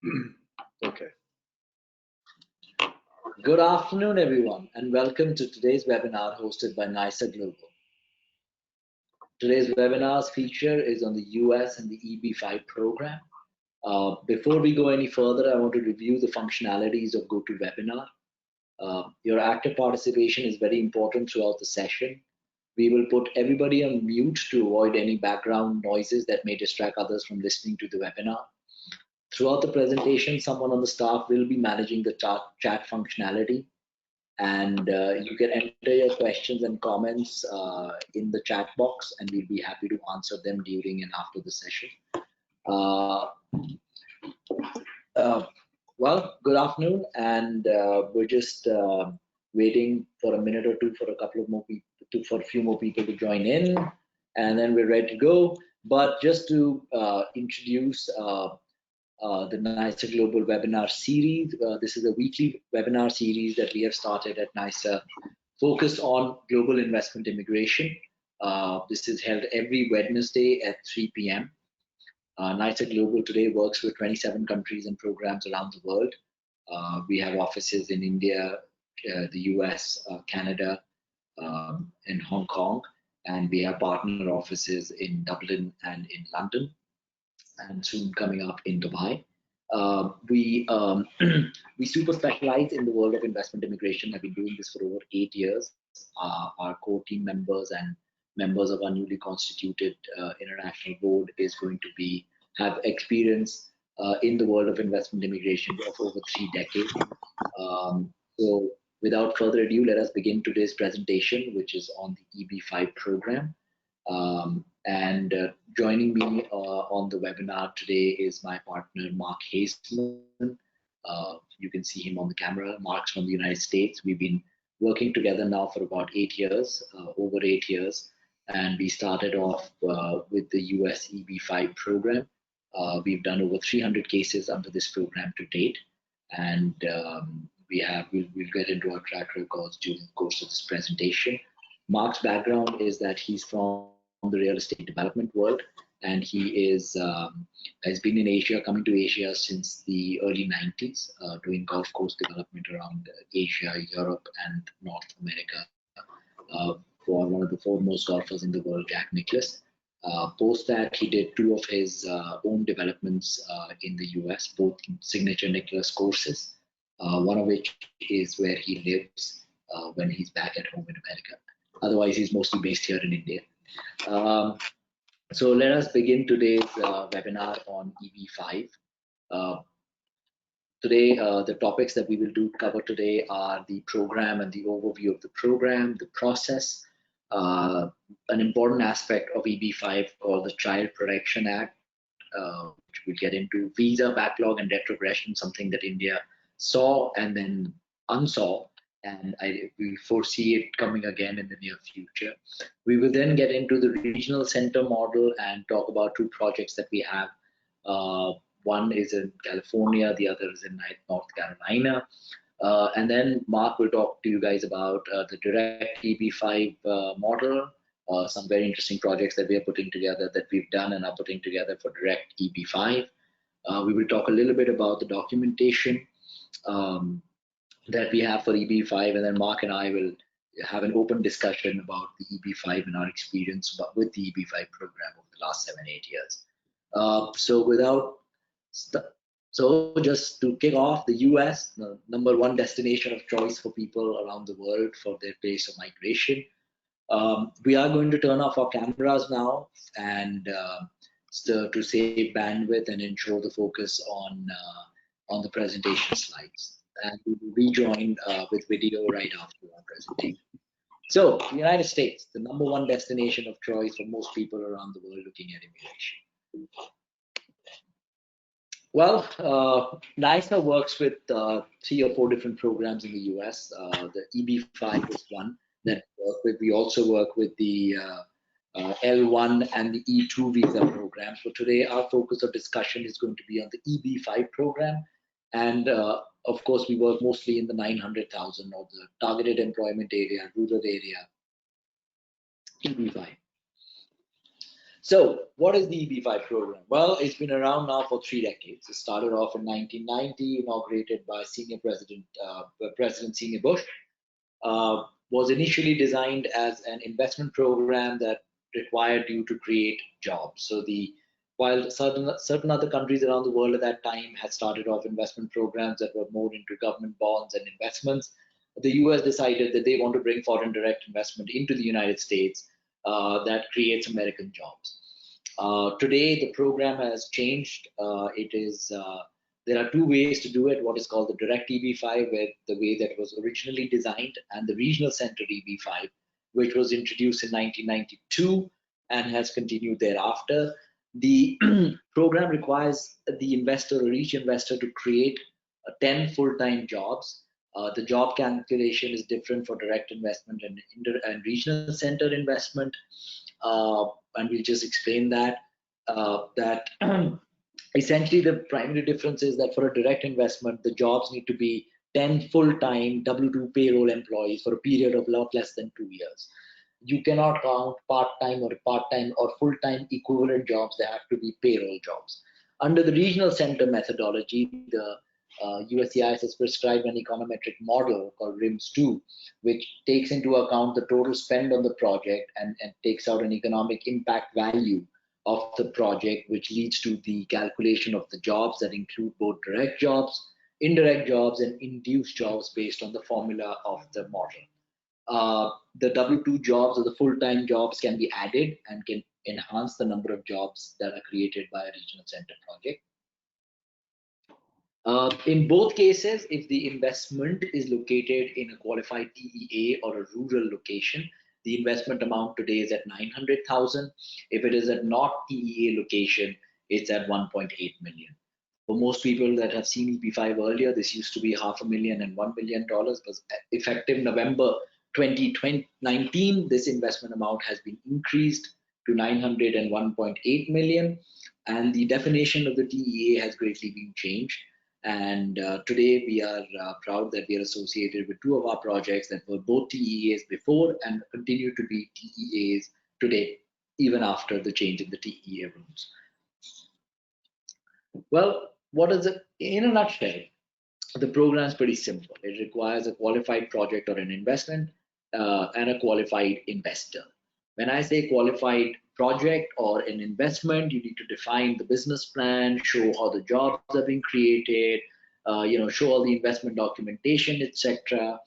Okay. Good afternoon, everyone, and welcome to today's webinar hosted by NISA Global. Today's webinar's feature is on the US and the EB5 program. Before we go any further, I want to review the functionalities of GoToWebinar. Your active participation is very important throughout the session. We will put everybody on mute to avoid any background noises that may distract others from listening to the webinar. Throughout the presentation, someone on the staff will be managing the chat functionality, and you can enter your questions and comments in the chat box, and we'll be happy to answer them during and after the session. Well, good afternoon, and we're just waiting for a minute or two for a few more people to join in, and then we're ready to go. But just to introduce the NISA Global Webinar Series. This is a weekly webinar series that we have started at NISA, focused on global investment immigration. This is held every Wednesday at 3 p.m. NISA Global today works with 27 countries and programs around the world. We have offices in India, the US, Canada, and Hong Kong, and we have partner offices in Dublin and in London, and soon coming up in Dubai. We super specialize in the world of investment immigration. I've been doing this for over 8 years. Our core team members and members of our newly constituted international board is going to have experience in the world of investment immigration of over 3 decades. So without further ado, let us begin today's presentation, which is on the EB5 program. Joining me on the webinar today is my partner, Mark Haseman. You can see him on the camera. Mark's from the United States. We've been working together now for about 8 years, over 8 years, and we started off with the US EB5 program. We've done over 300 cases under this program to date, and we'll get into our track records during the course of this presentation. Mark's background is that he's from the real estate development world, and he has been in Asia, coming to Asia since the early 90s, doing golf course development around Asia, Europe, and North America for one of the foremost golfers in the world, Jack Nicklaus. Post that, he did 2 of his own developments in the US, both signature Nicklaus courses, one of which is where he lives when he's back at home in America. Otherwise, he's mostly based here in India. So let us begin today's webinar on EB5. Today, the topics that we will cover today are the program and the overview of the program, the process, an important aspect of EB5 called the Child Protection Act, which we'll get into, visa backlog and retrogression, something that India saw and then unsaw, and we foresee it coming again in the near future. We will then get into the regional center model and talk about 2 projects that we have. One is in California, the other is in North Carolina. And then Mark will talk to you guys about the direct EB5 model, some very interesting projects that we are putting together, that we've done and are putting together for direct EB5. We will talk a little bit about the documentation that we have for EB5, and then Mark and I will have an open discussion about the EB5 and our experience with the EB5 program over the last 7-8 years. So just to kick off, the US, the #1 destination of choice for people around the world for their place of migration. We are going to turn off our cameras now and to save bandwidth and ensure the focus on the presentation slides. And we will rejoin with video right after our presentation. So, the United States, the #1 destination of choice for most people around the world looking at immigration. Well, NISA works with 3 or 4 different programs in the US. The EB5 is one that we work with. We also work with the L1 and the E2 visa program. So today, our focus of discussion is going to be on the EB5 program. And of course, we work mostly in the 900,000 or the targeted employment area, rural area, EB5. So, what is the EB5 program? Well, it's been around now for 3 decades. It started off in 1990, inaugurated by President Senior Bush. Was initially designed as an investment program that required you to create jobs. So while certain other countries around the world at that time had started off investment programs that were more into government bonds and investments, the US decided that they want to bring foreign direct investment into the United States that creates American jobs. Today, the program has changed. There are two ways to do it. What is called the direct EB5, where the way that was originally designed, and the regional center EB5, which was introduced in 1992 and has continued thereafter. The program requires the investor or each investor to create 10 full-time jobs. The job calculation is different for direct investment and regional center investment, and we'll just explain that. Essentially, the primary difference is that for a direct investment, the jobs need to be 10 full-time W2 payroll employees for a period of lot less than 2 years. You cannot count part-time or full-time equivalent jobs. They have to be payroll jobs. Under the regional center methodology, the USCIS has prescribed an econometric model called RIMS2, which takes into account the total spend on the project and takes out an economic impact value of the project, which leads to the calculation of the jobs that include both direct jobs, indirect jobs, and induced jobs based on the formula of the model. The W2 jobs or the full-time jobs can be added and can enhance the number of jobs that are created by a regional center project. In both cases, if the investment is located in a qualified TEA or a rural location, the investment amount today is at 900,000. If it is at not TEA location, it's at 1.8 million. For most people that have seen EB5 earlier, this used to be $500,000 and $1 million, but effective November 2019, this investment amount has been increased to 900 and 1.8 million, and the definition of the TEA has greatly been changed. And today we are proud that we are associated with two of our projects that were both TEAs before and continue to be TEAs today, even after the change in the TEA rules. Well, what is it? In a nutshell, the program is pretty simple. It requires a qualified project or an investment and a qualified investor. When I say qualified project or an investment, you need to define the business plan, show how the jobs are being created, show all the investment documentation, etc.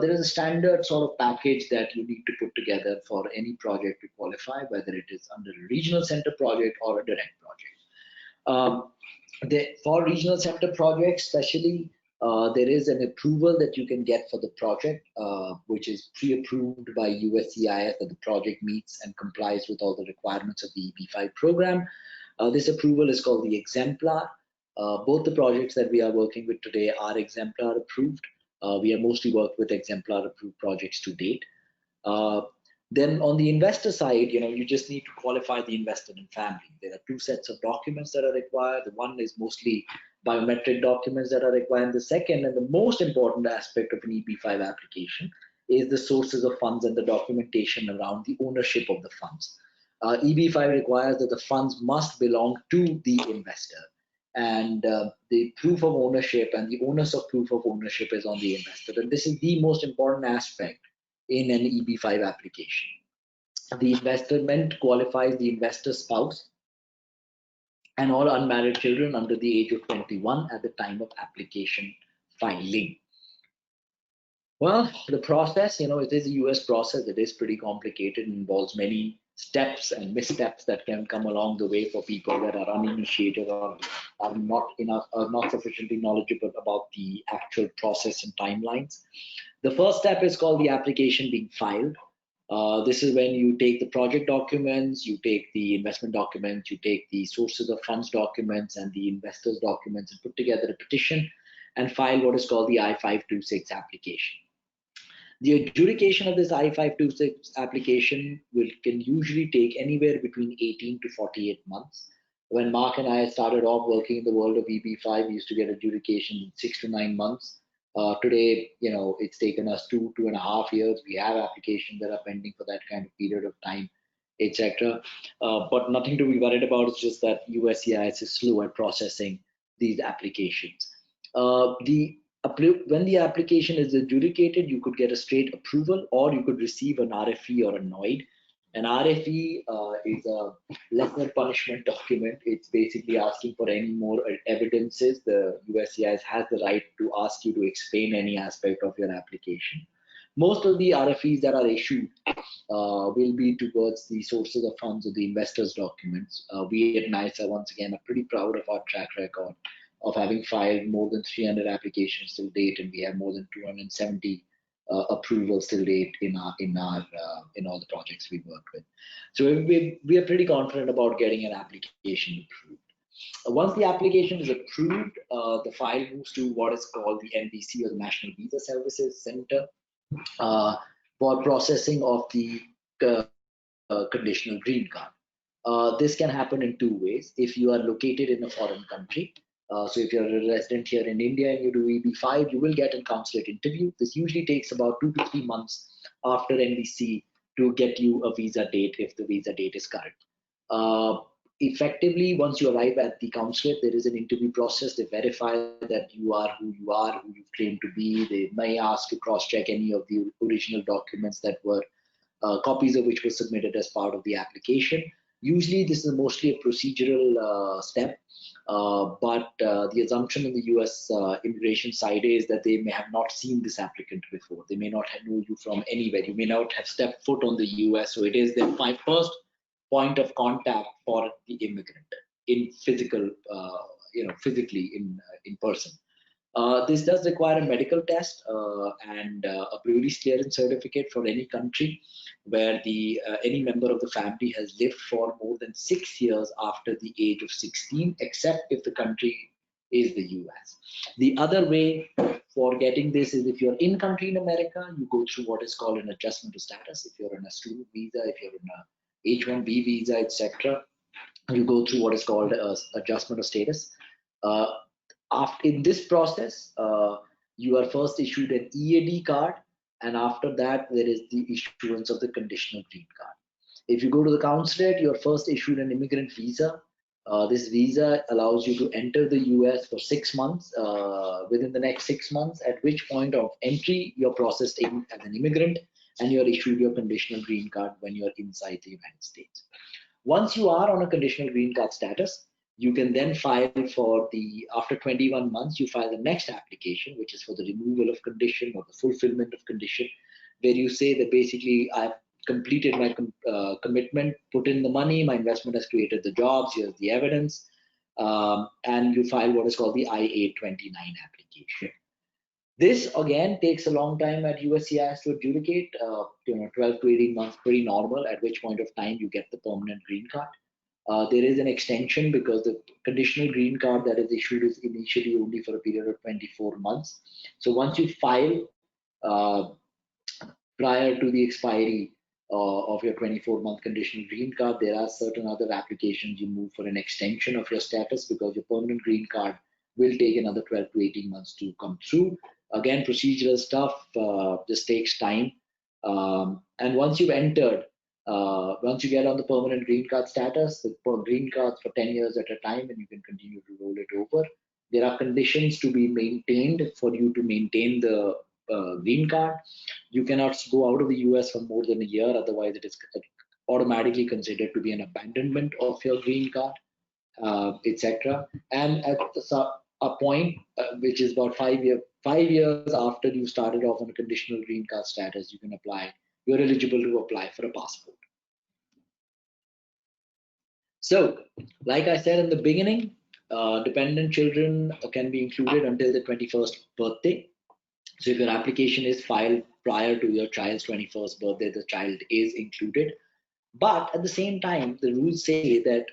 There is a standard sort of package that you need to put together for any project to qualify, whether it is under a regional center project or a direct project. For regional center projects, especially, there is an approval that you can get for the project, which is pre-approved by USCIS that the project meets and complies with all the requirements of the EB5 program. This approval is called the exemplar. Both the projects that we are working with today are exemplar approved. We have mostly worked with exemplar approved projects to date. Then on the investor side, you just need to qualify the investor and family. There are two sets of documents that are required. The one is mostly biometric documents that are required. And the second and the most important aspect of an EB5 application is the sources of funds and the documentation around the ownership of the funds. EB5 requires that the funds must belong to the investor. And the proof of ownership and the onus of proof of ownership is on the investor. And this is the most important aspect in an EB5 application. The investment qualifies the investor's spouse and all unmarried children under the age of 21 at the time of application filing. Well, the process, it is a US process. It is pretty complicated and involves many steps and missteps that can come along the way for people that are uninitiated or are not sufficiently knowledgeable about the actual process and timelines. The first step is called the application being filed. This is when you take the project documents, you take the investment documents, you take the sources of funds documents and the investors documents and put together a petition and file what is called the I-526 application. The adjudication of this I-526 application can usually take anywhere between 18 to 48 months. When Mark and I started off working in the world of EB5, we used to get adjudication in 6 to 9 months. Today, it's taken us 2.5 years. We have applications that are pending for that kind of period of time. etc. But nothing to be worried about. It's just that USCIS is slow at processing these applications. When the application is adjudicated, you could get a straight approval, or you could receive an RFE or a NOID. An RFE is a lesser punishment document. It's basically asking for any more evidences. The USCIS has the right to ask you to explain any aspect of your application. Most of the RFEs that are issued will be towards the sources of funds or the investors' documents. We at NISA, once again, are pretty proud of our track record of having filed more than 300 applications till date, and we have more than 270 approvals till date in all the projects we worked with. So we are pretty confident about getting an application approved. Once the application is approved, the file moves to what is called the NVC, or the National Visa Services Center, for processing of the conditional green card. This can happen in two ways. If you are located in a foreign country, so if you're a resident here in India and you do EB5, you will get a consulate interview. This usually takes about 2 to 3 months after NVC to get you a visa date if the visa date is current. Effectively, once you arrive at the consulate, there is an interview process. They verify that you are, who you claim to be. They may ask to cross-check any of the original documents that were copies of which were submitted as part of the application. Usually, this is mostly a procedural step, but the assumption in the US immigration side is that they may have not seen this applicant before. They may not know you from anywhere. You may not have stepped foot on the US, so it is their first point of contact for the immigrant in physical, physically in person. This does require a medical test and a police clearance certificate for any country where any member of the family has lived for more than 6 years after the age of 16, except if the country is the US. The other way for getting this is if you're in country in America, you go through what is called an adjustment of status. If you're on a student visa, if you're in a H-1B visa, etc., you go through what is called adjustment of status. In this process, you are first issued an EAD card, and after that, there is the issuance of the conditional green card. If you go to the consulate, you're first issued an immigrant visa. This visa allows you to enter the US for 6 months, within the next 6 months, at which point of entry, you're processed in as an immigrant, and you're issued your conditional green card when you're inside the United States. Once you are on a conditional green card status, you can then file for after 21 months, you file the next application, which is for the removal of condition or the fulfillment of condition, where you say that basically I've completed my commitment, put in the money, my investment has created the jobs, here's the evidence, and you file what is called the I-829 application. This again takes a long time at USCIS to adjudicate, 12 to 18 months, pretty normal, at which point of time you get the permanent green card. There is an extension because the conditional green card that is issued is initially only for a period of 24 months. So once you file prior to the expiry of your 24-month conditional green card, there are certain other applications you move for an extension of your status because your permanent green card will take another 12 to 18 months to come through. Again, procedural stuff just takes time. And once you've entered, once you get on the permanent green card status, the green cards for 10 years at a time, and you can continue to roll it over. There are conditions to be maintained for you to maintain the green card. You cannot go out of the US for more than a year, otherwise it is automatically considered to be an abandonment of your green card, etc. And at a point which is about 5 years after you started off on a conditional green card status, you can apply. You're eligible to apply for a passport. So, like I said in the beginning, dependent children can be included until the 21st birthday. So if your application is filed prior to your child's 21st birthday, the child is included. But at the same time, the rules say that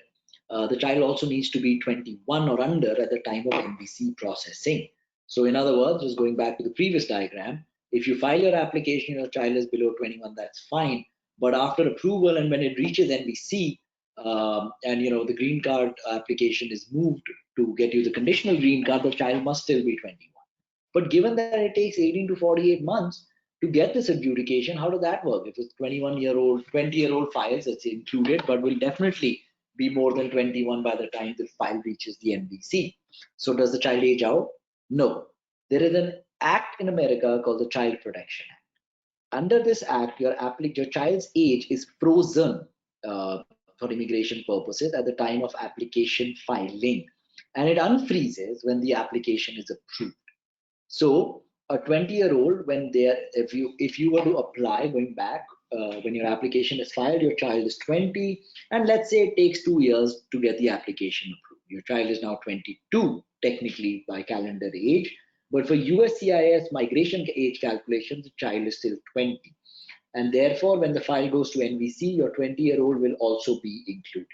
the child also needs to be 21 or under at the time of NVC processing. So in other words, just going back to the previous diagram, if you file your application, your child is below 21, that's fine. But after approval and when it reaches NVC, and the green card application is moved to get you the conditional green card, the child must still be 21. But given that it takes 18 to 48 months to get this adjudication, how does that work? If it's 21-year-old, 20-year-old files, that's included, but will definitely be more than 21 by the time the file reaches the NVC. So does the child age out? No. There is an act in America called the Child Protection Act. Under this act, your child's age is frozen for immigration purposes at the time of application filing, and it unfreezes when the application is approved. So a 20-year-old, when if you were to apply going back, when your application is filed, your child is 20, and let's say it takes 2 years to get the application approved. Your child is now 22, technically by calendar age, but for USCIS migration age calculations, the child is still 20. And therefore, when the file goes to NVC, your 20-year-old will also be included.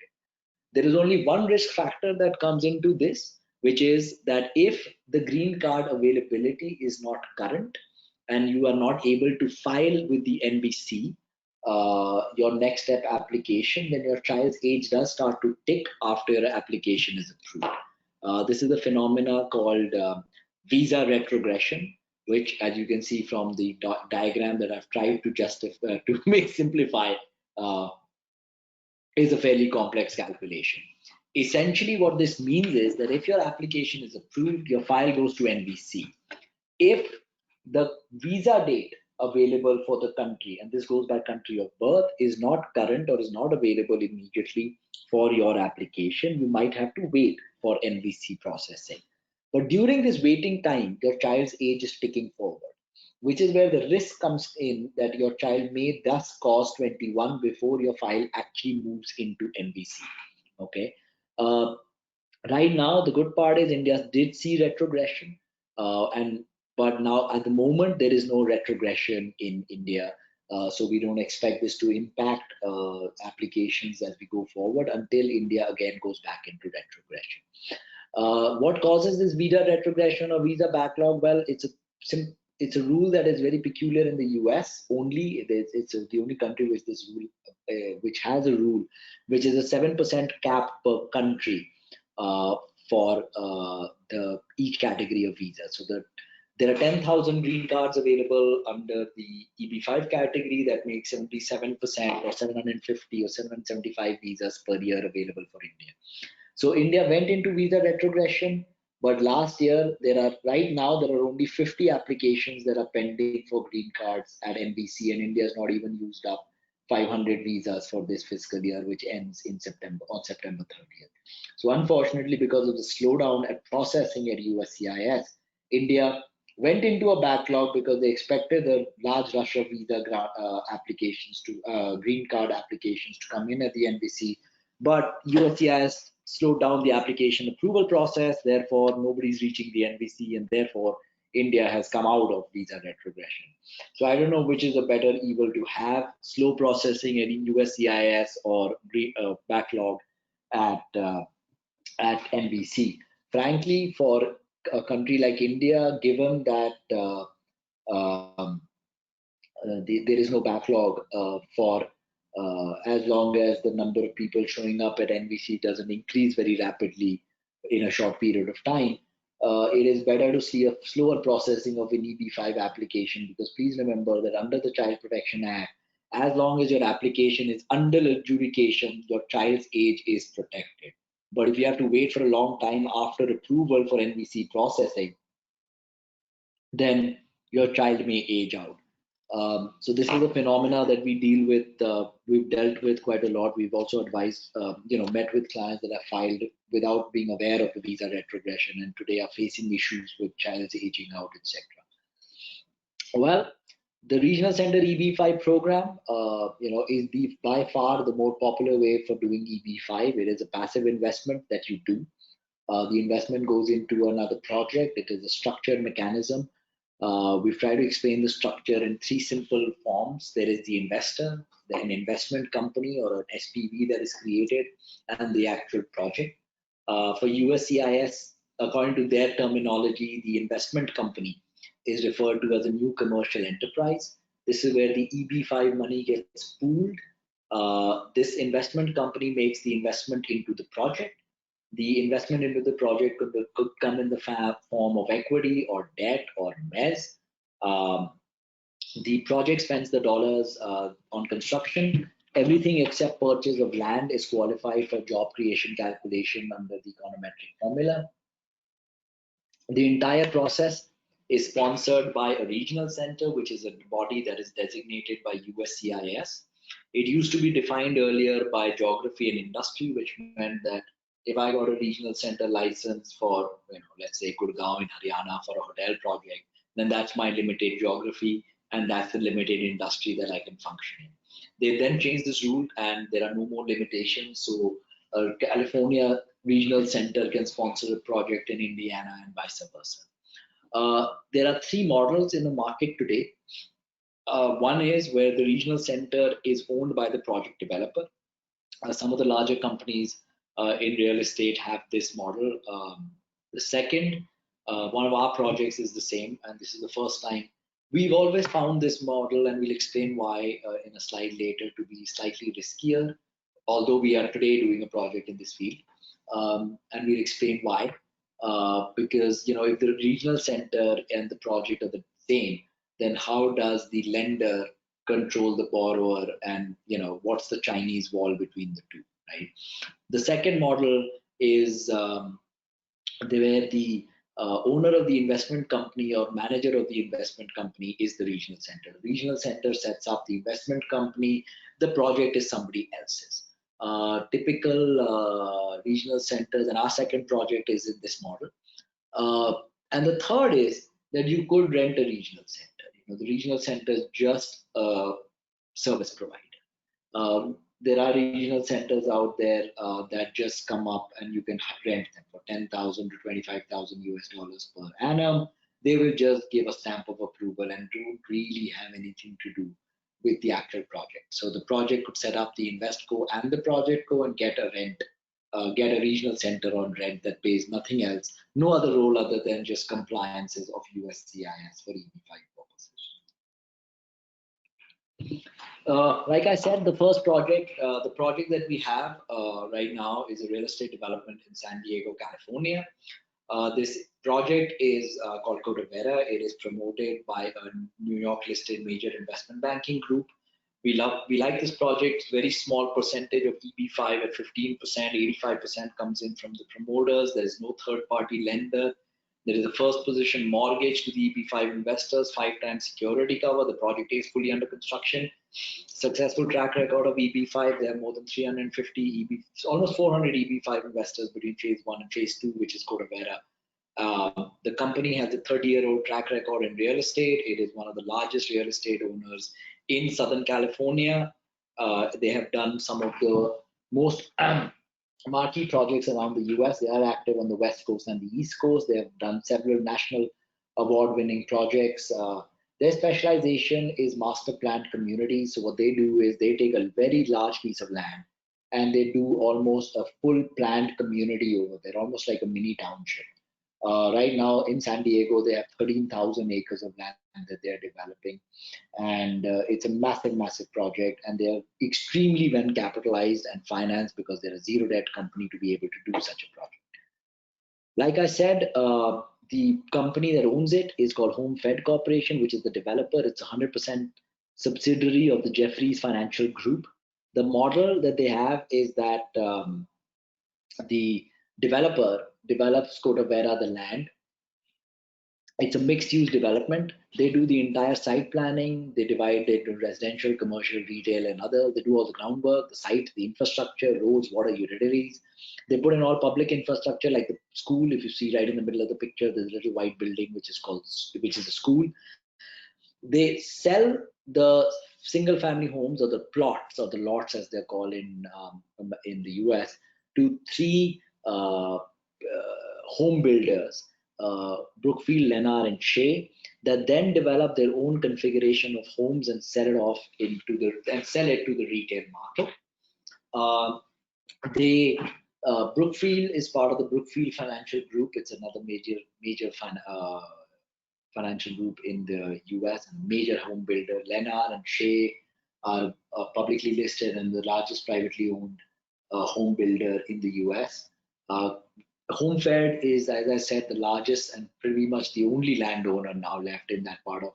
There is only one risk factor that comes into this, which is that if the green card availability is not current and you are not able to file with the NVC your next step application, then your child's age does start to tick after your application is approved. This is a phenomena called visa retrogression, which, as you can see from the diagram that I've tried to justify to simplify, is a fairly complex calculation. Essentially, what this means is that if your application is approved, your file goes to NVC. If the visa date available for the country, and this goes by country of birth, is not current or is not available immediately for your application, you might have to wait for NVC processing. But during this waiting time, your child's age is ticking forward, which is where the risk comes in that your child may thus cause 21 before your file actually moves into NVC. Okay. Right now, the good part is India did see retrogression, but now at the moment there is no retrogression in India, so we don't expect this to impact applications as we go forward until India again goes back into retrogression. What causes this visa retrogression or visa backlog? Well, it's a rule that is very peculiar in the US only. It's the only country which this rule, which has a rule, which is a 7% cap per country for each category of visa. So there are 10,000 green cards available under the EB5 category. That makes 77% or 750 or 775 visas per year available for India. So India went into visa retrogression, but last year right now there are only 50 applications that are pending for green cards at NVC, and India has not even used up 500 visas for this fiscal year, which ends in September 30th. So unfortunately, because of the slowdown at processing at USCIS, India went into a backlog because they expected a large rush of visa applications to green card applications to come in at the NVC, but USCIS slowed down the application approval process. Therefore, nobody's reaching the NVC, and therefore India has come out of visa retrogression. So I don't know which is a better evil to have: slow processing at USCIS or backlog at NVC. Frankly, for a country like India, given that there is no backlog for as long as the number of people showing up at NVC doesn't increase very rapidly in a short period of time, it is better to see a slower processing of an EB5 application, because please remember that under the Child Protection Act, as long as your application is under adjudication, your child's age is protected. But if you have to wait for a long time after approval for NVC processing, then your child may age out. So this is a phenomena that we deal with. We've dealt with quite a lot. We've also advised, met with clients that have filed without being aware of the visa retrogression, and today are facing issues with child's aging out, etc. Well, the Regional Center EB5 program, is by far the more popular way for doing EB5. It is a passive investment that you do. The investment goes into another project. It is a structured mechanism. We've tried to explain the structure in 3 simple forms. There is the investor, then an investment company or an SPV that is created, and the actual project. For USCIS, according to their terminology, the investment company is referred to as a new commercial enterprise. This is where the EB5 money gets pooled. This investment company makes the investment into the project. The investment into the project could come in the form of equity or debt or mezz. The project spends the dollars on construction. Everything except purchase of land is qualified for job creation calculation under the econometric formula. The entire process is sponsored by a regional center, which is a body that is designated by USCIS. It used to be defined earlier by geography and industry, which meant that if I got a regional center license for, let's say Gurgaon in Haryana for a hotel project, then that's my limited geography and that's the limited industry that I can function in. They then changed this rule and there are no more limitations. So California regional center can sponsor a project in Indiana and vice versa. There are three models in the market today. One is where the regional center is owned by the project developer. Some of the larger companies in real estate have this model. The second, one of our projects is the same, and this is the first time. We've always found this model, and we'll explain why in a slide later, to be slightly riskier, although we are today doing a project in this field. And we'll explain why. Because if the regional center and the project are the same, then how does the lender control the borrower, and what's the Chinese wall between the two, right? The second model is where the owner of the investment company or manager of the investment company is the regional center. The regional center sets up the investment company. The project is somebody else's. Typical regional centers, and our second project is in this model. And the third is that you could rent a regional center. The regional center is just a service provider. There are regional centers out there that just come up and you can rent them for $10,000 to $25,000 per annum. They will just give a stamp of approval and don't really have anything to do with the actual project. So the project could set up the investco and the project co and get a rent, get a regional center on rent that pays nothing else, no other role other than just compliances of USCIS for EB5 purposes. Like I said, the first project, the project that we have right now is a real estate development in San Diego, California. This project is called Cordovera. It is promoted by a New York listed major investment banking group. We like this project. It's very small percentage of EB5 at 15%, 85% comes in from the promoters. There's no third party lender. There is a first position mortgage to the EB5 investors, 5 times security cover. The project is fully under construction. Successful track record of EB5. There are more than 350 almost 400 EB5 investors between phase 1 and phase 2, which is Cordovera. The company has a 30-year-old track record in real estate. It is one of the largest real estate owners in Southern California. They have done some of the most marquee projects around the US. They are active on the West Coast and the East Coast. They have done several national award-winning projects. Their specialization is master planned communities. So what they do is they take a very large piece of land and they do almost a full planned community over there, almost like a mini township. Right now in San Diego, they have 13,000 acres of land that they're developing. And it's a massive, massive project. And they're extremely well capitalized and financed because they're a zero debt company to be able to do such a project. Like I said, the company that owns it is called HomeFed Corporation, which is the developer. It's 100% subsidiary of the Jefferies Financial Group. The model that they have is that the developer develops Cordovera, the land. It's a mixed-use development. They do the entire site planning. They divide it into residential, commercial, retail, and other. They do all the groundwork, the site, the infrastructure, roads, water, utilities. They put in all public infrastructure, like the school. If you see right in the middle of the picture, there's a little white building which is a school. They sell the single-family homes or the plots or the lots, as they're called in the US, to 3 home builders, Brookfield, Lennar, and Shea, that then develop their own configuration of homes and sell it to the retail market. Brookfield is part of the Brookfield Financial Group. It's another major financial group in the US, and major home builder. Lennar and Shea are publicly listed and the largest privately owned home builder in the US. HomeFed is, as I said, the largest and pretty much the only landowner now left in that part of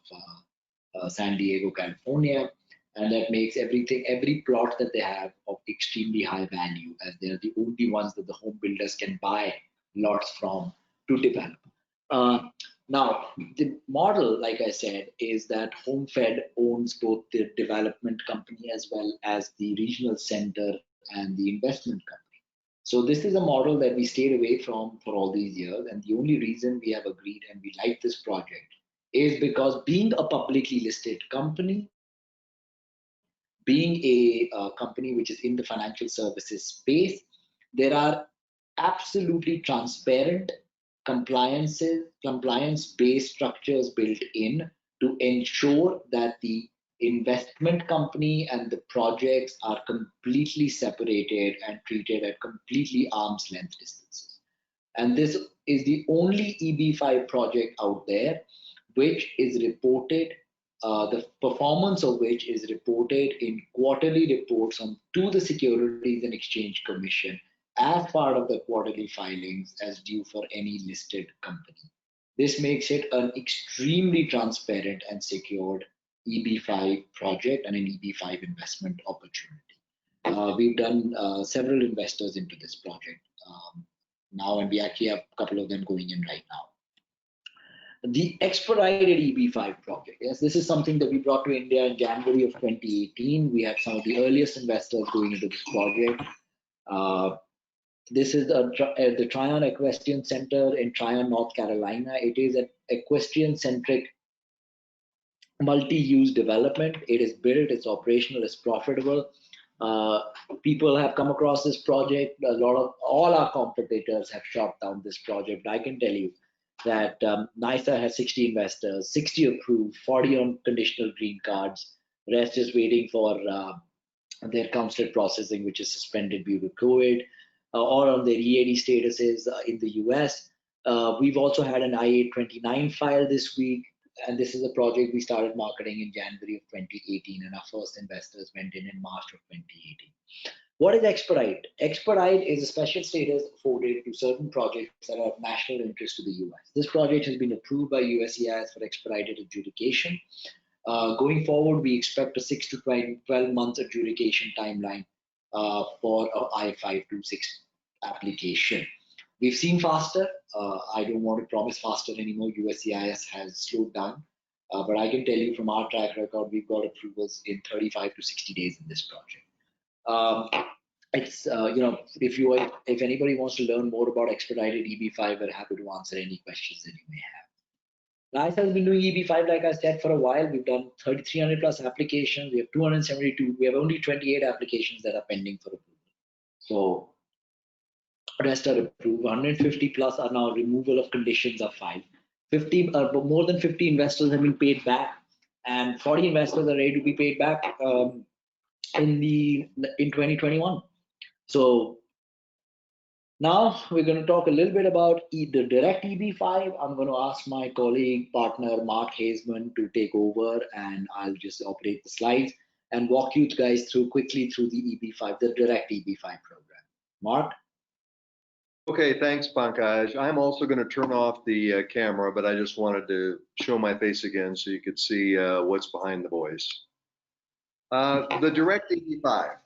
San Diego, California. And that makes every plot that they have of extremely high value, as they're the only ones that the home builders can buy lots from to develop. Now, the model, like I said, is that HomeFed owns both the development company as well as the regional center and the investment company. So this is a model that we stayed away from for all these years. And the only reason we have agreed and we like this project is because being a publicly listed company, being a company which is in the financial services space, there are absolutely transparent compliance-based structures built in to ensure that the investment company and the projects are completely separated and treated at completely arm's length distances. And this is the only EB5 project out there which is reported, the performance of which is reported in quarterly reports to the Securities and Exchange Commission as part of the quarterly filings as due for any listed company. This makes it an extremely transparent and secured EB5 project and an EB5 investment opportunity. We've done several investors into this project now, and we actually have a couple of them going in right now. The Expirated EB5 project. Yes, this is something that we brought to India in January of 2018. We had some of the earliest investors going into this project. This is the Tryon Equestrian Center in Tryon, North Carolina. It is an equestrian-centric multi-use development. It is built, it's operational, it's profitable. People have come across this project. All our competitors have shot down this project. I can tell you that NISA has 60 investors, 60 approved, 40 on conditional green cards. The rest is waiting for their consulate processing, which is suspended due to COVID, or on their E80 statuses in the US. We've also had an I-829 file this week, and this is a project we started marketing in January of 2018, and our first investors went in March of 2018. What is Expedite? Expedite is a special status afforded to certain projects that are of national interest to the US. This project has been approved by USCIS for expedited adjudication. Going forward, we expect a 6 to 12 months adjudication timeline for our I-526 application. We've seen faster. I don't want to promise faster anymore. USCIS has slowed down. But I can tell you from our track record, we've got approvals in 35 to 60 days in this project. If anybody wants to learn more about expedited EB5, we're happy to answer any questions that you may have. NISA has been doing EB5, like I said, for a while. We've done 3,300 plus applications. We have 272. We have only 28 applications that are pending for approval. So the rest are approved. 150 plus are now removal of conditions are filed. More than 50 investors have been paid back, and 40 investors are ready to be paid back in 2021. So now we're going to talk a little bit about the direct EB5. I'm going to ask my colleague, partner, Mark Haseman to take over, and I'll just operate the slides and walk you guys quickly through the EB5, the direct EB5 program. Mark? Okay, thanks, Pankaj. I'm also going to turn off the camera, but I just wanted to show my face again so you could see what's behind the voice. The direct EB5,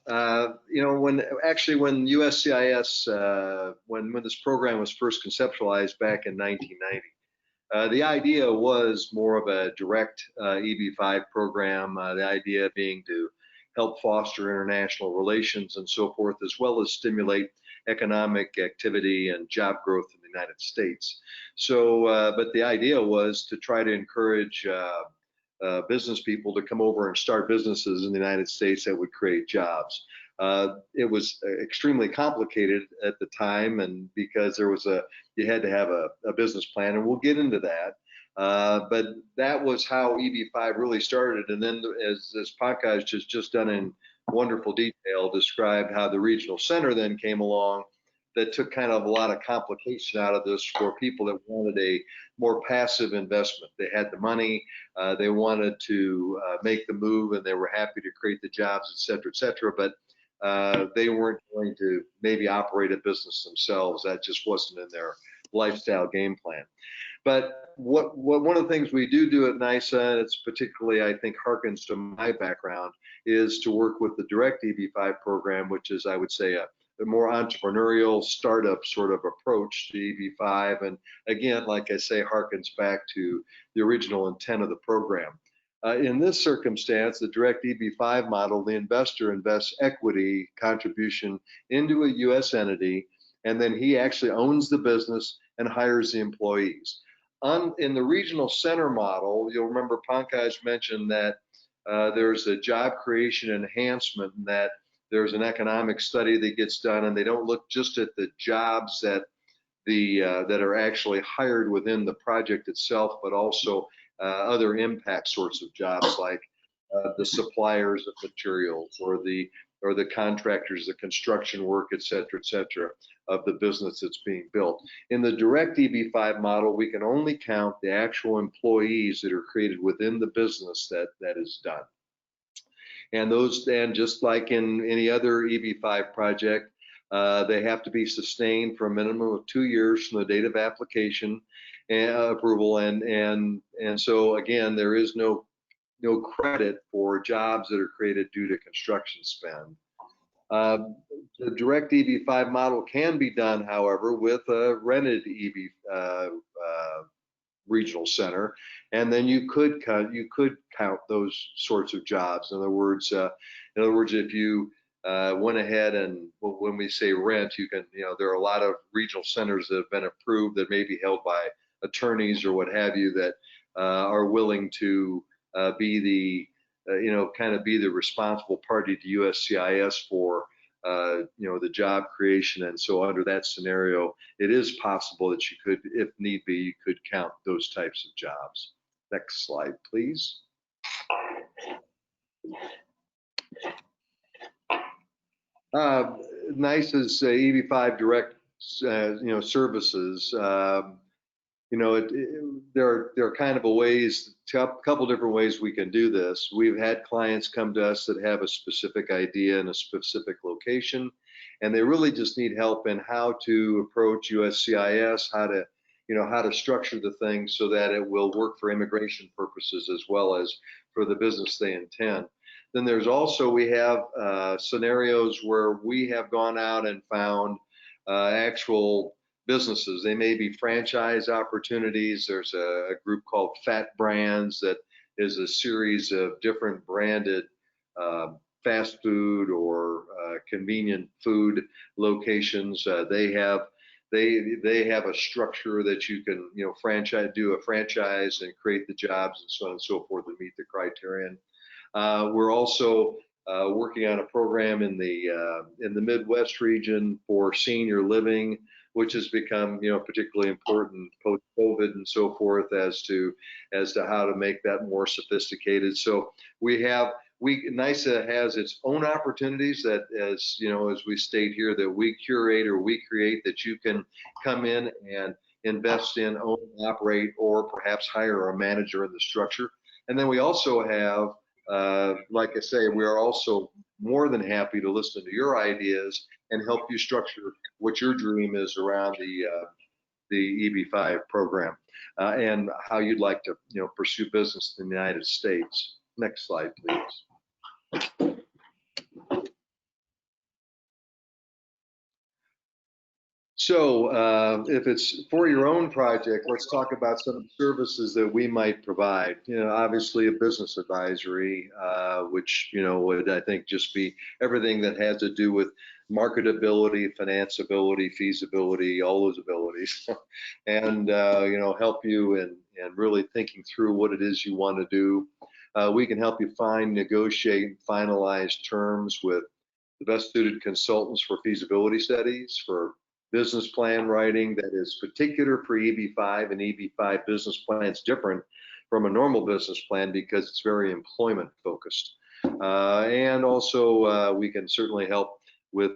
when USCIS, when this program was first conceptualized back in 1990, the idea was more of a direct EB5 program, the idea being to help foster international relations and so forth, as well as stimulate economic activity and job growth in the United States. So, but the idea was to try to encourage business people to come over and start businesses in the United States that would create jobs. It was extremely complicated at the time, and because you had to have a business plan, and we'll get into that. But that was how EB5 really started. And then, as Pankaj has just done in wonderful detail, described how the regional center then came along, that took kind of a lot of complication out of this for people that wanted a more passive investment. They had the money, they wanted to make the move, and they were happy to create the jobs, et cetera, but they weren't going to maybe operate a business themselves. That just wasn't in lifestyle game plan. But one of the things we do at NISA, and it's particularly, I think, harkens to my background, is to work with the direct EB5 program, which is, I would say, a more entrepreneurial startup sort of approach to EB5. And again, like I say, harkens back to the original intent of the program. In this circumstance, the direct EB5 model, the investor invests equity contribution into a U.S. entity, and then he actually owns the business and hires the employees. In the regional center model, you'll remember Pankaj mentioned that there's a job creation enhancement, and that there's an economic study that gets done, and they don't look just at the jobs that are actually hired within the project itself, but also other impact sorts of jobs, like the suppliers of materials, or the contractors, the construction work, et cetera, of the business that's being built. In the direct EB5 model, we can only count the actual employees that are created within the business that is done. And just like in any other EB5 project, they have to be sustained for a minimum of 2 years from the date of application and approval. And so again, there is no credit for jobs that are created due to construction spend. The direct EB5 model can be done, however, with a rented regional center, and then you could count those sorts of jobs. In other words, if you went ahead and, when we say rent, you can, there are a lot of regional centers that have been approved that may be held by attorneys or what have you, that are willing to be the be the responsible party to USCIS for the job creation. And so under that scenario, it is possible that you could, if need be, you could count those types of jobs. Next slide, please. NISA's EB5 direct services, there are kind of a couple different ways we can do this. We've had clients come to us that have a specific idea in a specific location, and they really just need help in how to approach USCIS, how to structure the thing so that it will work for immigration purposes as well as for the business they intend. Then there's also, we have scenarios where we have gone out and found actual businesses. They may be franchise opportunities. There's a group called Fat Brands that is a series of different branded fast food or convenient food locations. They have a structure that you can do a franchise and create the jobs and so on and so forth and meet the criterion. We're also working on a program in the Midwest region for senior living, which has become particularly important post-COVID and so forth, as to how to make that more sophisticated. So NISA has its own opportunities that, as we state here, that we curate or we create, that you can come in and invest in, own, operate, or perhaps hire a manager in the structure. And then we also have, like I say, we are also more than happy to listen to your ideas and help you structure what your dream is around the EB5 program and how you'd like to pursue business in the United States. Next slide, please. So if it's for your own project, let's talk about some of the services that we might provide. Obviously a business advisory, which would, I think, just be everything that has to do with marketability, financeability, feasibility, all those abilities, and help you in really thinking through what it is you want to do. We can help you find, negotiate, and finalize terms with the best suited consultants for feasibility studies, for business plan writing that is particular for EB5, and EB5 business plan is different from a normal business plan because it's very employment focused. And also we can certainly help with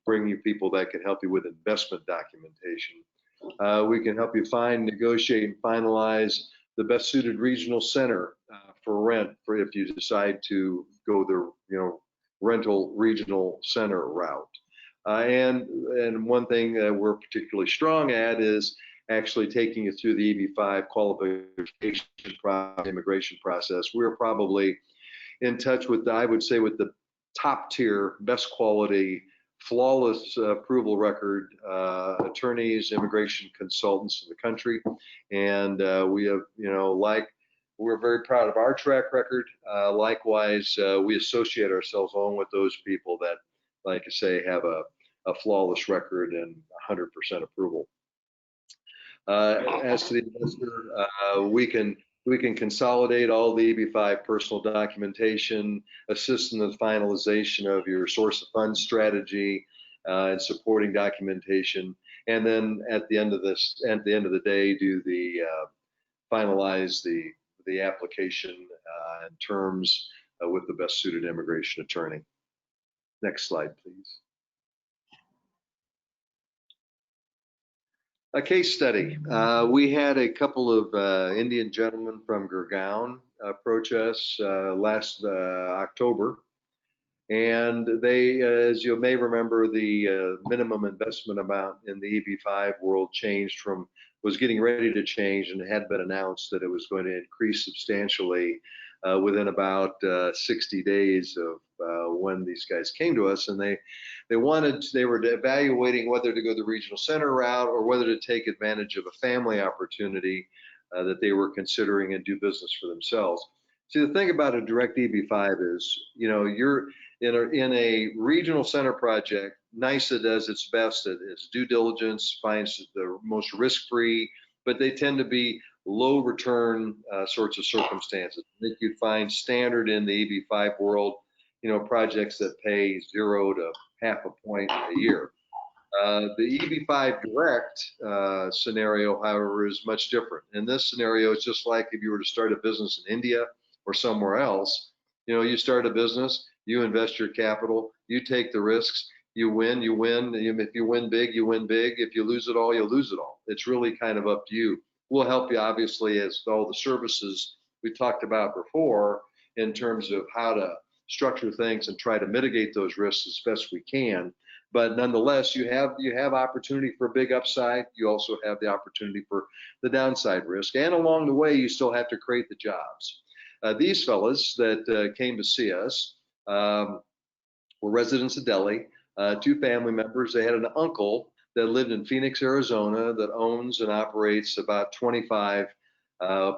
bringing you people that can help you with investment documentation. We can help you find, negotiate, and finalize the best suited regional center for rent, for if you decide to go the rental regional center route. And one thing that we're particularly strong at is actually taking you through the EB5 qualification immigration process. We're probably in touch with, I would say, with the top tier, best quality, flawless approval record attorneys, immigration consultants in the country. And we have, we're very proud of our track record. Likewise, we associate ourselves on with those people that, like I say, have a flawless record and 100% approval. As to the investor, we can consolidate all the EB5 personal documentation, assist in the finalization of your source of funds strategy, and supporting documentation, and then at the end of the day, do the finalize the application and terms with the best suited immigration attorney. Next slide, please. A case study. We had a couple of Indian gentlemen from Gurgaon approach us last October, and they, as you may remember, the minimum investment amount in the EB5 world was getting ready to change, and it had been announced that it was going to increase substantially within about 60 days of when these guys came to us, and they were evaluating whether to go the regional center route or whether to take advantage of a family opportunity that they were considering and do business for themselves. See, the thing about a direct EB5 is, you're in a regional center project. NISA does its best at its due diligence, finds the most risk-free, but they tend to be low return sorts of circumstances. I think you'd find standard in the EB5 world, projects that pay 0 to half a point a year. The EB5 direct scenario, however, is much different. In this scenario, it's just like if you were to start a business in India or somewhere else. You start a business, you invest your capital, you take the risks, you win, you win. If you win big, you win big. If you lose it all, you lose it all. It's really kind of up to you. We'll help you, obviously, as all the services we talked about before in terms of how to structure things and try to mitigate those risks as best we can. But nonetheless, you have opportunity for a big upside. You also have the opportunity for the downside risk. And along the way, you still have to create the jobs. These fellas that came to see us were residents of Delhi, 2 family members. They had an uncle that lived in Phoenix, Arizona, that owns and operates about 25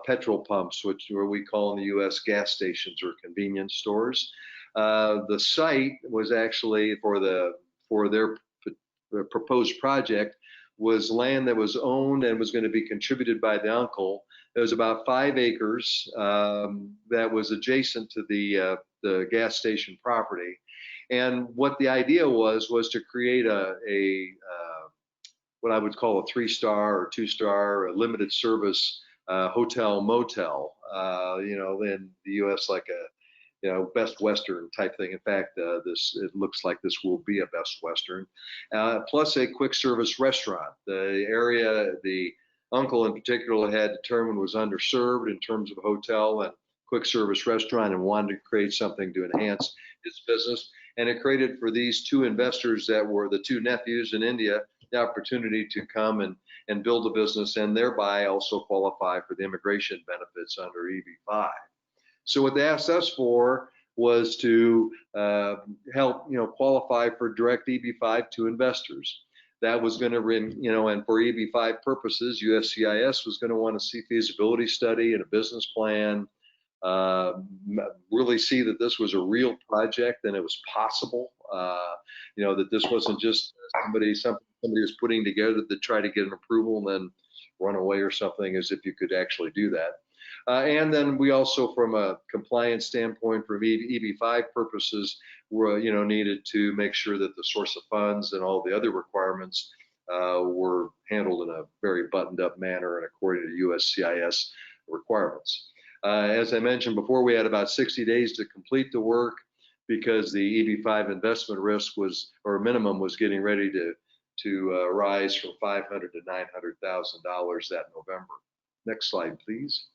petrol pumps, which we call in the U.S. gas stations or convenience stores. The site was actually for their proposed project was land that was owned and was going to be contributed by the uncle. It was about 5 acres that was adjacent to the gas station property. And what the idea was to create what I would call a 3-star or 2-star limited service hotel motel. In the U.S. like a Best Western type thing. In fact, it looks like this will be a Best Western, plus a quick service restaurant. The area the uncle in particular had determined was underserved in terms of hotel and quick service restaurant, and wanted to create something to enhance his business. And it created for these 2 investors that were the 2 nephews in India the opportunity to come and build a business and thereby also qualify for the immigration benefits under EB5. So what they asked us for was to help, qualify for direct EB5 to investors. That was going to, and for EB5 purposes, USCIS was going to want to see feasibility study and a business plan, really see that this was a real project and it was possible, that this wasn't just somebody was putting together to try to get an approval and then run away or something, as if you could actually do that. And then we also, from a compliance standpoint, for EB5 purposes, were needed to make sure that the source of funds and all the other requirements were handled in a very buttoned-up manner and according to USCIS requirements. As I mentioned before, we had about 60 days to complete the work because the EB5 investment risk minimum was getting ready to rise from $500,000 to $900,000 that November. Next slide, please.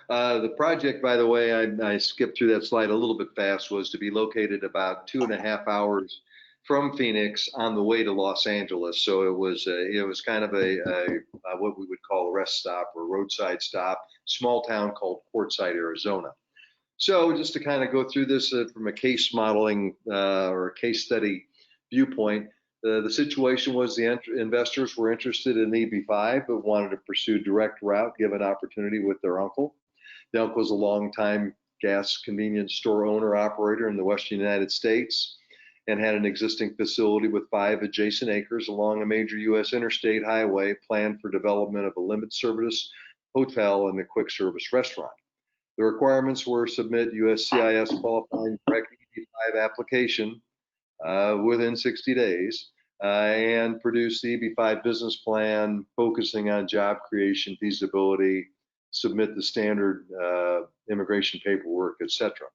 The project, by the way, I skipped through that slide a little bit fast, was to be located about 2.5 hours from Phoenix on the way to Los Angeles. So it was kind of a what we would call a rest stop or roadside stop, small town called Quartzsite, Arizona. So just to kind of go through this from a case modeling or a case study viewpoint, the situation was the investors were interested in EB5 but wanted to pursue direct route given opportunity with their uncle. The uncle was a longtime gas convenience store owner operator in the western United States and had an existing facility with 5 adjacent acres along a major U.S. interstate highway planned for development of a limited service hotel and a quick service restaurant. The requirements were submit USCIS qualifying direct EB5 application within 60 days and produce the EB5 business plan focusing on job creation, feasibility, submit the standard immigration paperwork, etc.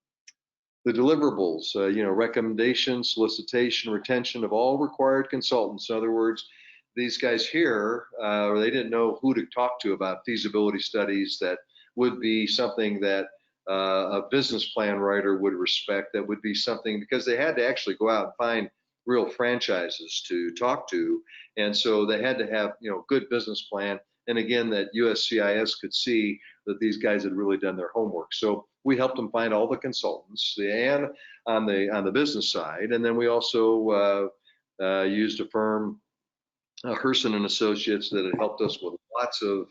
The deliverables, recommendation, solicitation, retention of all required consultants. In other words, these guys here, they didn't know who to talk to about feasibility studies that would be something that a business plan writer would respect, that would be something, because they had to actually go out and find real franchises to talk to. And so they had to have, good business plan. And again, that USCIS could see that these guys had really done their homework. So we helped them find all the consultants and on the business side. And then we also used a firm, Herson and Associates, that had helped us with lots of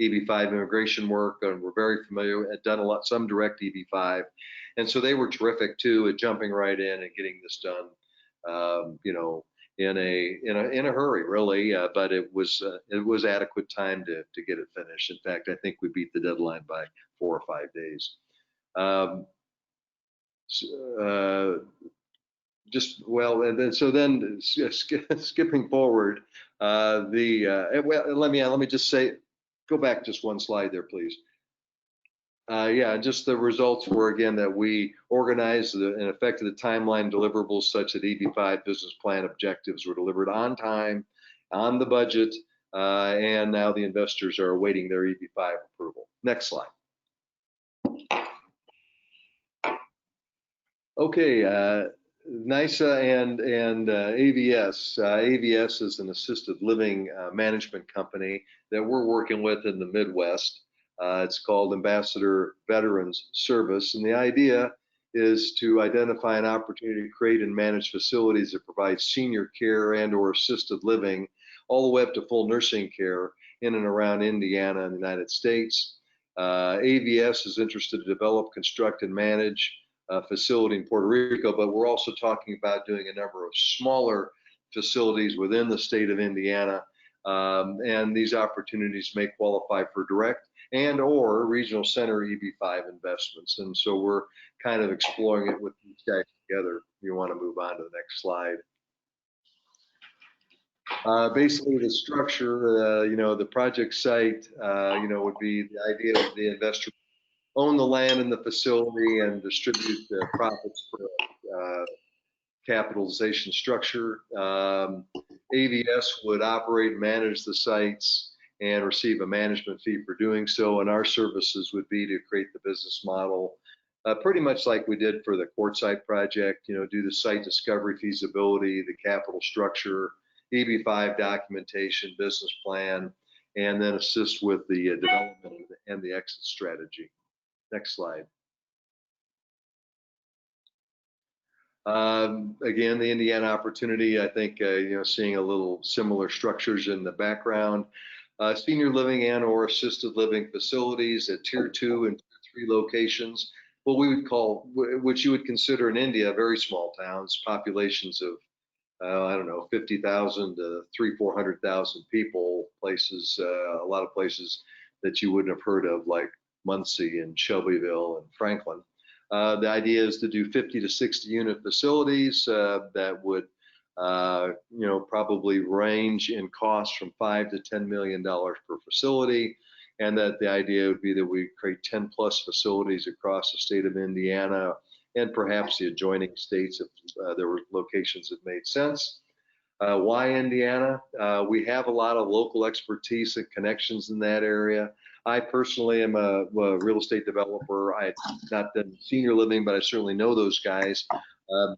EB5 immigration work, and we're very familiar, had done some direct EB5. And so they were terrific too at jumping right in and getting this done, in a hurry, really, but it was adequate time to get it finished. In fact, I think we beat the deadline by 4 or 5 days. Skipping forward, let me just say, go back just one slide there, please. Just the results were, again, that we organized and effected the timeline deliverables such that EB5 business plan objectives were delivered on time, on the budget, and now the investors are awaiting their EB5 approval. Next slide. Okay, NISA and AVS. AVS is an assisted living management company that we're working with in the Midwest. It's called Ambassador Veterans Service, and the idea is to identify an opportunity to create and manage facilities that provide senior care and or assisted living all the way up to full nursing care in and around Indiana and the United States. AVS is interested to develop, construct, and manage a facility in Puerto Rico, but we're also talking about doing a number of smaller facilities within the state of Indiana, and these opportunities may qualify for direct and or regional center EB5 investments. And so we're kind of exploring it with these guys together. You want to move on to the next slide. Basically the structure, the project site, would be the idea of the investor own the land and the facility and distribute the profits for capitalization structure. AVS would operate and manage the sites and receive a management fee for doing so. And our services would be to create the business model, pretty much like we did for the Quartzsite project, do the site discovery, feasibility, the capital structure, EB5 documentation, business plan, and then assist with the development and the exit strategy. Next slide. Again, the Indiana opportunity, I think, seeing a little similar structures in the background. Senior living and or assisted living facilities at tier 2 and tier 3 locations, what we would call, which you would consider in India, very small towns, populations of, 50,000 to 300,000-400,000 people, places, a lot of places that you wouldn't have heard of, like Muncie and Shelbyville and Franklin. The idea is to do 50 to 60 unit facilities that would, probably range in cost from $5 to $10 million per facility, and that the idea would be that we create 10 plus facilities across the state of Indiana and perhaps the adjoining states if there were locations that made sense. Why Indiana? We have a lot of local expertise and connections in that area. I personally am a real estate developer. I've not done senior living, but I certainly know those guys.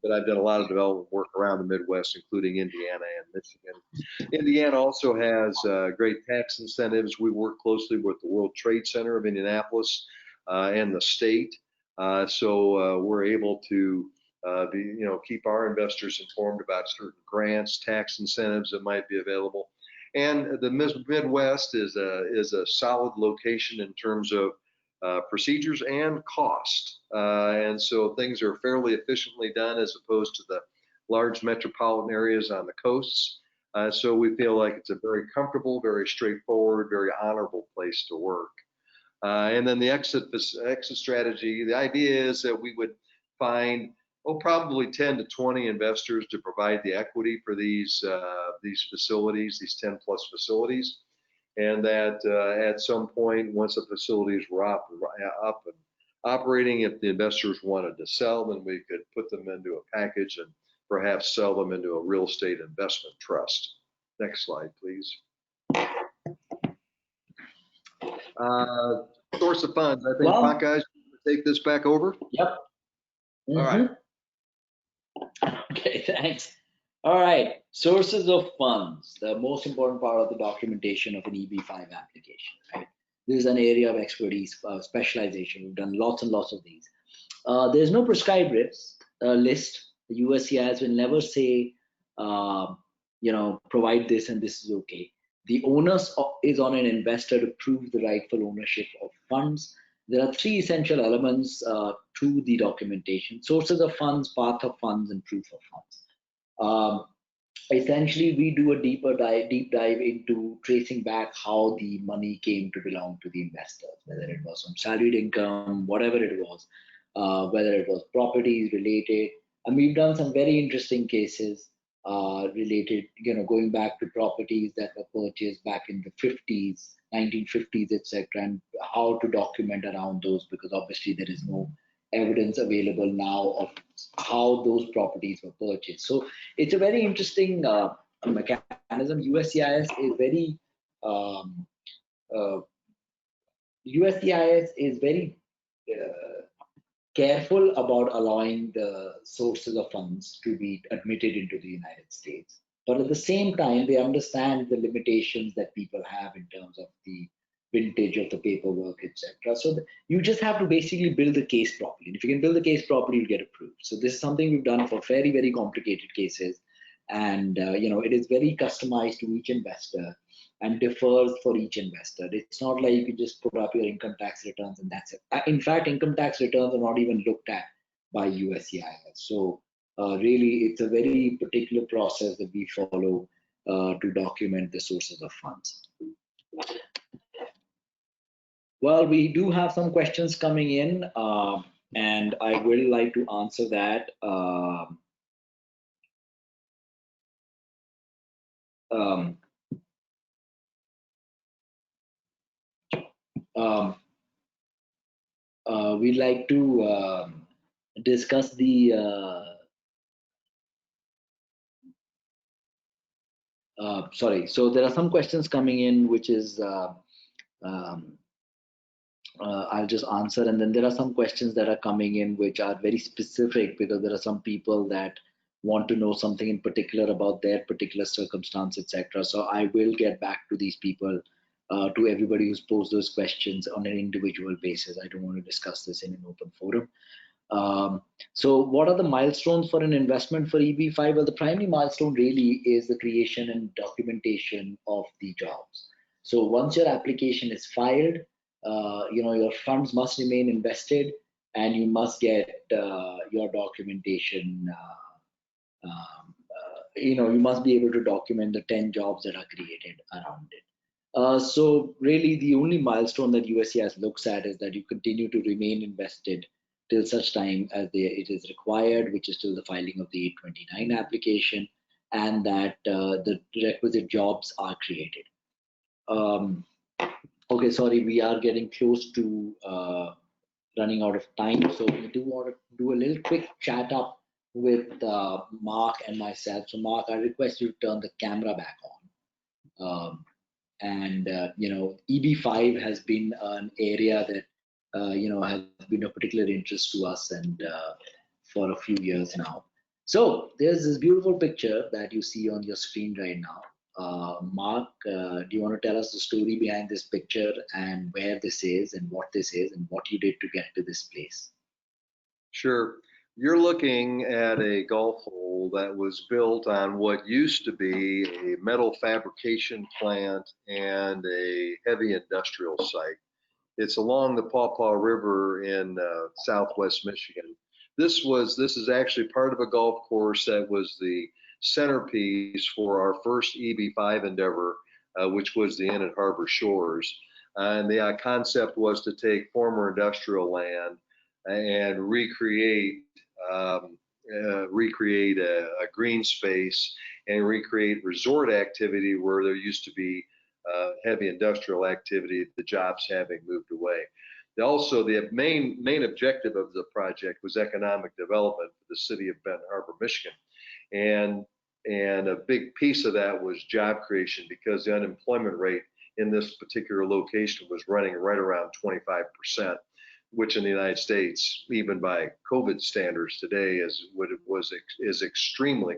But I've done a lot of development work around the Midwest, including Indiana and Michigan. Indiana also has great tax incentives. We work closely with the World Trade Center of Indianapolis and the state. So we're able to keep our investors informed about certain grants, tax incentives that might be available. And the Midwest is a solid location in terms of procedures and cost. And so things are fairly efficiently done as opposed to the large metropolitan areas on the coasts. So we feel like it's a very comfortable, very straightforward, very honorable place to work. And then the exit strategy, the idea is that we would find probably 10 to 20 investors to provide the equity for these facilities, these 10 plus facilities, and that at some point, once the facilities were up and operating, if the investors wanted to sell, then we could put them into a package and perhaps sell them into a real estate investment trust. Next slide, please. Source of funds. I think, Pankaj, take this back over. Yep. All right. Okay, thanks. All right, sources of funds, the most important part of the documentation of an EB5 application, right? This is an area of expertise, specialization. We've done lots and lots of these. There's no prescribed list. The USCIS will never say, provide this and this is okay. The onus is on an investor to prove the rightful ownership of funds. There are three essential elements to the documentation: sources of funds, path of funds, and proof of funds. Essentially, we do a deep dive into tracing back how the money came to belong to the investors, whether it was from salaried income, whatever it was, whether it was properties related. And we've done some very interesting cases related, going back to properties that were purchased back in the 50s, 1950s, etc., and how to document around those, because obviously there is no evidence available now of how those properties were purchased. So it's a very interesting mechanism. USCIS is very careful about allowing the sources of funds to be admitted into the United States. But at the same time, they understand the limitations that people have in terms of the vintage of the paperwork, etc. So you just have to basically build the case properly. And if you can build the case properly, you'll get approved. So this is something we've done for very, very complicated cases. And it is very customized to each investor and differs for each investor. It's not like you just put up your income tax returns and that's it. In fact, income tax returns are not even looked at by USCIS. So really, it's a very particular process that we follow to document the sources of funds. Well, we do have some questions coming in, and I will like to answer that. We'd like to discuss the so there are some questions coming in, which is I'll just answer, and then there are some questions that are coming in which are very specific, because there are some people that want to know something in particular about their particular circumstance, etc. So I will get back to these people, to everybody who's posed those questions on an individual basis. I don't want to discuss this in an open forum. So what are the milestones for an investment for EB5? Well, the primary milestone really is the creation and documentation of the jobs. So once your application is filed, your funds must remain invested, and you must get your documentation. You must be able to document the 10 jobs that are created around it. So really, the only milestone that USCIS looks at is that you continue to remain invested till such time as it is required, which is till the filing of the 829 application, and that the requisite jobs are created. Okay, sorry, we are getting close to running out of time, so we do want to do a little quick chat up with Mark and myself. So Mark, I request you to turn the camera back on. And EB5 has been an area that has been of particular interest to us, and for a few years now. So there's this beautiful picture that you see on your screen right now. Mark, do you want to tell us the story behind this picture and where this is and what this is and what you did to get to this place? Sure. You're looking at a golf hole that was built on what used to be a metal fabrication plant and a heavy industrial site. It's along the Paw Paw River in southwest Michigan. This is actually part of a golf course that was the centerpiece for our first EB5 endeavor, which was the Inn at Harbor Shores. And the concept was to take former industrial land and recreate a green space and recreate resort activity where there used to be heavy industrial activity, the jobs having moved away. Also, the main objective of the project was economic development for the city of Benton Harbor, Michigan. And a big piece of that was job creation, because the unemployment rate in this particular location was running right around 25%, which in the United States, even by COVID standards today, is extremely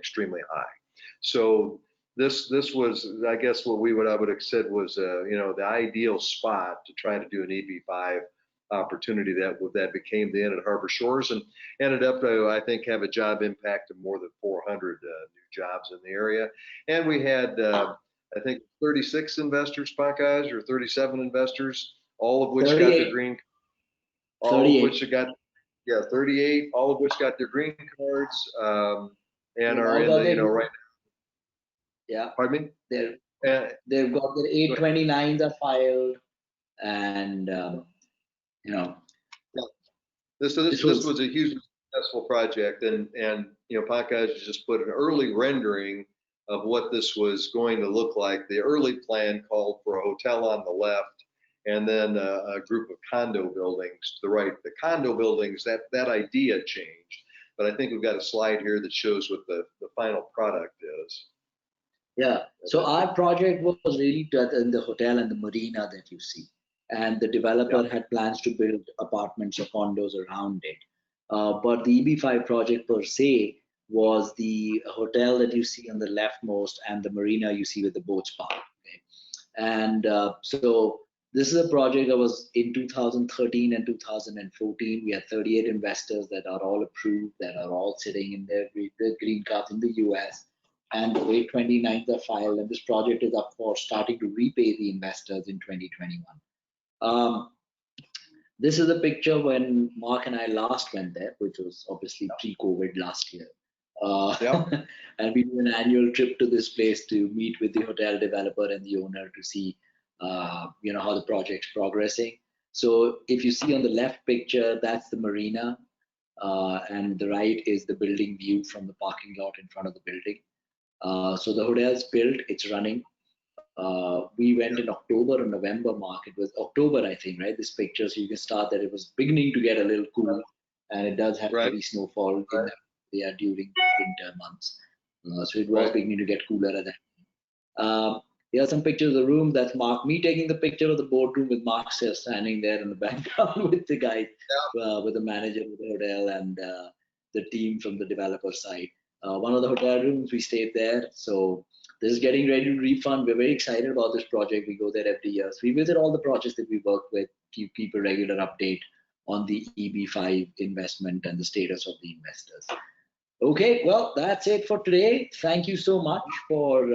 high. So this was, I guess, I would have said was the ideal spot to try to do an EB5 opportunity that became the Inn at Harbor Shores, and ended up I think have a job impact of more than 400 new jobs in the area. And we had I think 36 investors, Pankaj, or 37 investors, all of which 38. got their green, all 38. Of which got 38, all of which got their green cards, and are in the right now. Yeah. Pardon me? They've got their 829s are filed, and This was a hugely successful project, and Pankaj just put an early rendering of what this was going to look like. The early plan called for a hotel on the left, and then a group of condo buildings to the right. The condo buildings, that idea changed, but I think we've got a slide here that shows what the final product is. Yeah, so our project was really in the hotel and the marina that you see. And the developer had plans to build apartments or condos around it. But the EB5 project per se was the hotel that you see on the leftmost and the marina you see with the boats parked. Okay? And so this is a project that was in 2013 and 2014. We had 38 investors that are all approved, that are all sitting in their green cards in the US. And the 829s are filed, and this project is up for starting to repay the investors in 2021. This is a picture when Mark and I last went there, which was obviously pre-COVID last year. And we do an annual trip to this place to meet with the hotel developer and the owner to see how the project's progressing. So if you see on the left picture, that's the marina, and the right is the building view from the parking lot in front of the building. So the hotel's built, it's running. We went in October or November, Mark. It was October, I think, right? This picture, so you can start that it was beginning to get a little cool, and it does have heavy snowfall during winter months. So it was beginning to get cooler at that time. Here are some pictures of the room. That's Mark. Me taking the picture of the boardroom with Mark still standing there in the background with the guy, with the manager of the hotel and the team from the developer side. One of the hotel rooms, we stayed there. So this is getting ready to refund. We're very excited about this project. We go there every year. So we visit all the projects that we work with, keep a regular update on the EB5 investment and the status of the investors. Okay, well, that's it for today. Thank you so much for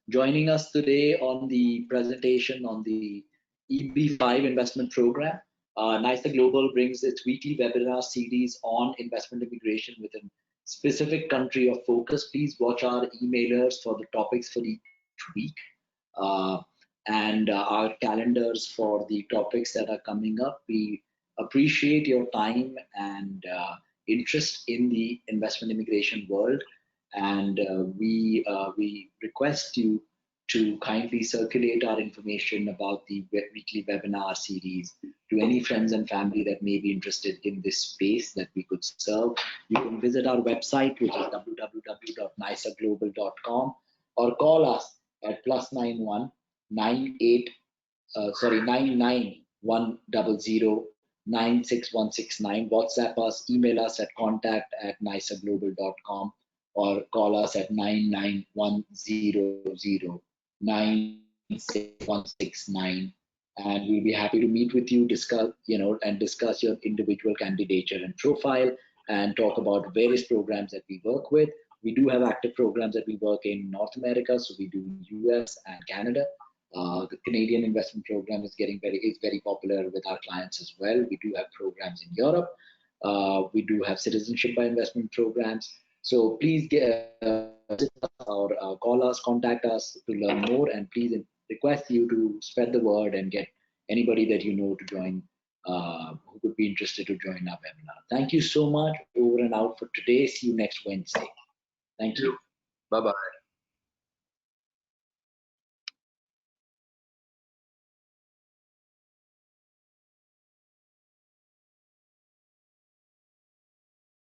joining us today on the presentation on the EB5 investment program. NYSA Global brings its weekly webinar series on investment immigration with a specific country of focus. Please watch our emailers for the topics for each week and our calendars for the topics that are coming up. We appreciate your time and interest in the investment immigration world, and we request you to kindly circulate our information about the weekly webinar series to any friends and family that may be interested in this space that we could serve. You can visit our website, which is www.nysaglobal.com, or call us at +91 98 99100 96169. WhatsApp us, email us at contact@nisaglobal.com, or call us at 99100 96169, and we'll be happy to meet with you, discuss your individual candidature and profile, and talk about various programs that we work with. We do have active programs that we work in North America, so we do US and Canada. The Canadian investment program is very popular with our clients as well. We do have programs in Europe. We do have citizenship by investment programs. So please visit us or call us, contact us to learn more, and please request you to spread the word and get anybody that you know to join, who could be interested to join our webinar. Thank you so much. Over and out for today. See you next Wednesday. Thank you. Bye-bye.